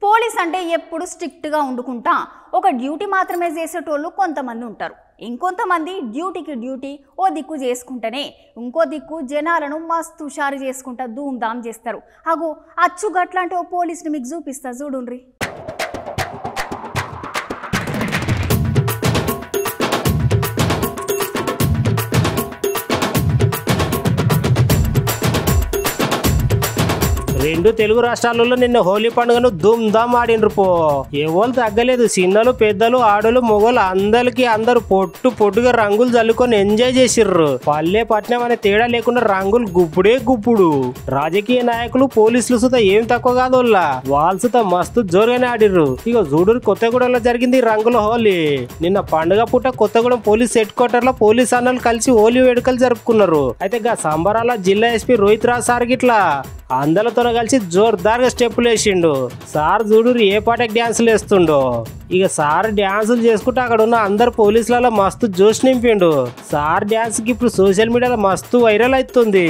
Police అంటే ఎప్పుడు స్ట్రిక్ట్గా ఉండుకుంటా ఒక డ్యూటీ మాత్రమే చేసేటోళ్ళు కొంతమంది ఉంటారు. ఇంకొంతమంది డ్యూటీకి డ్యూటీ ఓ దిక్కు చేసుకుంటేనే ఇంకో దిక్కు జనాలను మస్తు హుషారు చేసుకుంటా ధూమ్ధామ్ చేస్తారు. అగో అచ్చుగట్లాంటి ఓ పోలీసుని మీకు చూపిస్తా చూడుండ్రి. రెండు తెలుగు రాష్ట్రాలలో నిన్న హోలీ పండుగను ధూమ్ ధామ్ ఆడిండ్రు పో. ఎవరు తగ్గలేదు. చిన్నలు పెద్దలు ఆడలు మొగలు అందరు పొట్టుగా రంగులు చల్లుకొని ఎంజాయ్ చేసిర్రు. పల్లె పట్నం అనే తేడా లేకుండా రంగులు గుప్పుడే గుప్పుడు. రాజకీయ నాయకులు పోలీసులు సుతా ఏం తక్కువ కాదు. వాళ్ళు సుతా మస్తు జోరుగానే ఆడిర్రు. ఇక చూడూరు కొత్తగూడెంలో జరిగింది రంగుల హోలీ. నిన్న పండుగ పూట కొత్తగూడెం పోలీస్ హెడ్ క్వార్టర్ లో పోలీస్ అన్నలు కలిసి హోలీ వేడుకలు జరుపుకున్నారు. అయితే గా సంబరాల జిల్లా ఎస్పీ రోహిత్ రాజ్ సార్ గిట్లా అందరితో కలిసి జోర్దార్గా స్టెప్పులు వేసిండు. సార్ చూడు ఏ పాటకి డ్యాన్సులు వేస్తుండో. ఇక సార్ డ్యాన్సులు చేసుకుంటే అక్కడ ఉన్న అందరు పోలీసులలో మస్తు జోష్ నింపిండు. సార్ డ్యాన్స్ కి ఇప్పుడు సోషల్ మీడియాలో మస్తు వైరల్ అవుతుంది.